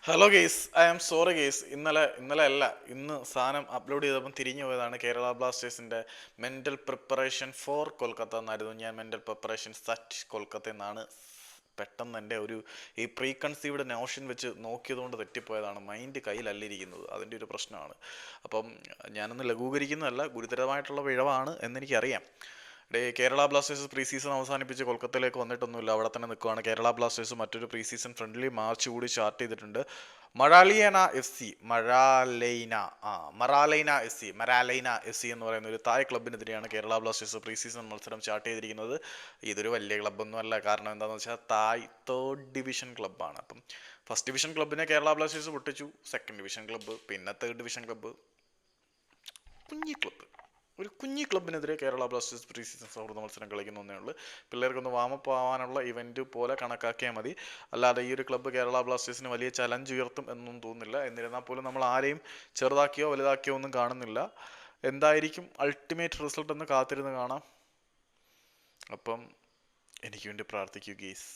Hello guys, I am sorry guys. ഇന്നലെ അല്ല, ഇന്ന് സാധനം അപ്ലോഡ് ചെയ്തപ്പം തിരിഞ്ഞു പോയതാണ്. കേരള ബ്ലാസ്റ്റേഴ്സിൻ്റെ മെൻ്റൽ പ്രിപ്പറേഷൻ ഫോർ കൊൽക്കത്ത എന്നായിരുന്നു. ഞാൻ മെൻ്റൽ പ്രിപ്പറേഷൻ സറ്റ് കൊൽക്കത്ത എന്നാണ് പെട്ടെന്ന് എൻ്റെ ഈ പ്രീ കൺസീവ്ഡ് നോഷൻ വെച്ച് നോക്കിയതുകൊണ്ട് തെറ്റിപ്പോയതാണ്. മൈൻഡ് കയ്യിലല്ലിരിക്കുന്നത്, അതിൻ്റെ ഒരു പ്രശ്നമാണ്. അപ്പം ഞാനൊന്ന് ലഘൂകരിക്കുന്നതല്ല, ഗുരുതരമായിട്ടുള്ള പിഴവാണ് എന്നെനിക്കറിയാം. കേരള ബ്ലാസ്റ്റേഴ്സ് പ്രീ സീസൺ അവസാനിപ്പിച്ച് കൊൽക്കത്തയിലേക്ക് വന്നിട്ടൊന്നുമില്ല, അവിടെ തന്നെ നിൽക്കുകയാണ്. കേരള ബ്ലാസ്റ്റേഴ്സ് മറ്റൊരു പ്രീ സീസൺ ഫ്രണ്ട്ലി മാർച്ച് കൂടി സ്റ്റാർട്ട് ചെയ്തിട്ടുണ്ട്. മറാലൈന എഫ് സി മറാലൈന എഫ് സി എന്ന് പറയുന്ന ഒരു തായ് ക്ലബിനെതിരെയാണ് കേരള ബ്ലാസ്റ്റേഴ്സ് പ്രീ സീസൺ മത്സരം സ്റ്റാർട്ട് ചെയ്തിരിക്കുന്നത്. ഇതൊരു വലിയ ക്ലബ്ബൊന്നും അല്ല, കാരണം എന്താണെന്ന് വെച്ചാൽ തായ് തേർഡ് ഡിവിഷൻ ക്ലബ്ബാണ്. അപ്പം ഫസ്റ്റ് ഡിവിഷൻ ക്ലബിനെ കേരള ബ്ലാസ്റ്റേഴ്സ് പൊട്ടിച്ചു, സെക്കൻഡ് ഡിവിഷൻ ക്ലബ്ബ്, പിന്നെ തേർഡ് ഡിവിഷൻ ക്ലബ്ബ്, കുഞ്ഞി ക്ലബിനെതിരെ കേരള ബ്ലാസ്റ്റേഴ്സ് പ്രീ സീസൺ സൗഹൃദ മത്സരം കളിക്കുന്നേ ഉള്ളൂ. പിള്ളേർക്കൊന്ന് വാമപ്പ് ആവാനുള്ള ഇവന്റ് പോലെ കണക്കാക്കിയാൽ മതി. അല്ലാതെ ഈ ഒരു ക്ലബ്ബ് കേരള ബ്ലാസ്റ്റേഴ്സിന് വലിയ ചലഞ്ച് ഉയർത്തും എന്നൊന്നും തോന്നുന്നില്ല. എന്നിരുന്നാൽ പോലും നമ്മൾ ആരെയും ചെറുതാക്കിയോ വലുതാക്കിയോ ഒന്നും കാണുന്നില്ല. എന്തായിരിക്കും അൾട്ടിമേറ്റ് റിസൾട്ട് എന്ന് കാത്തിരുന്ന് കാണാം. അപ്പം എനിക്ക് വേണ്ടി പ്രാർത്ഥിക്കൂ ഗീസ്.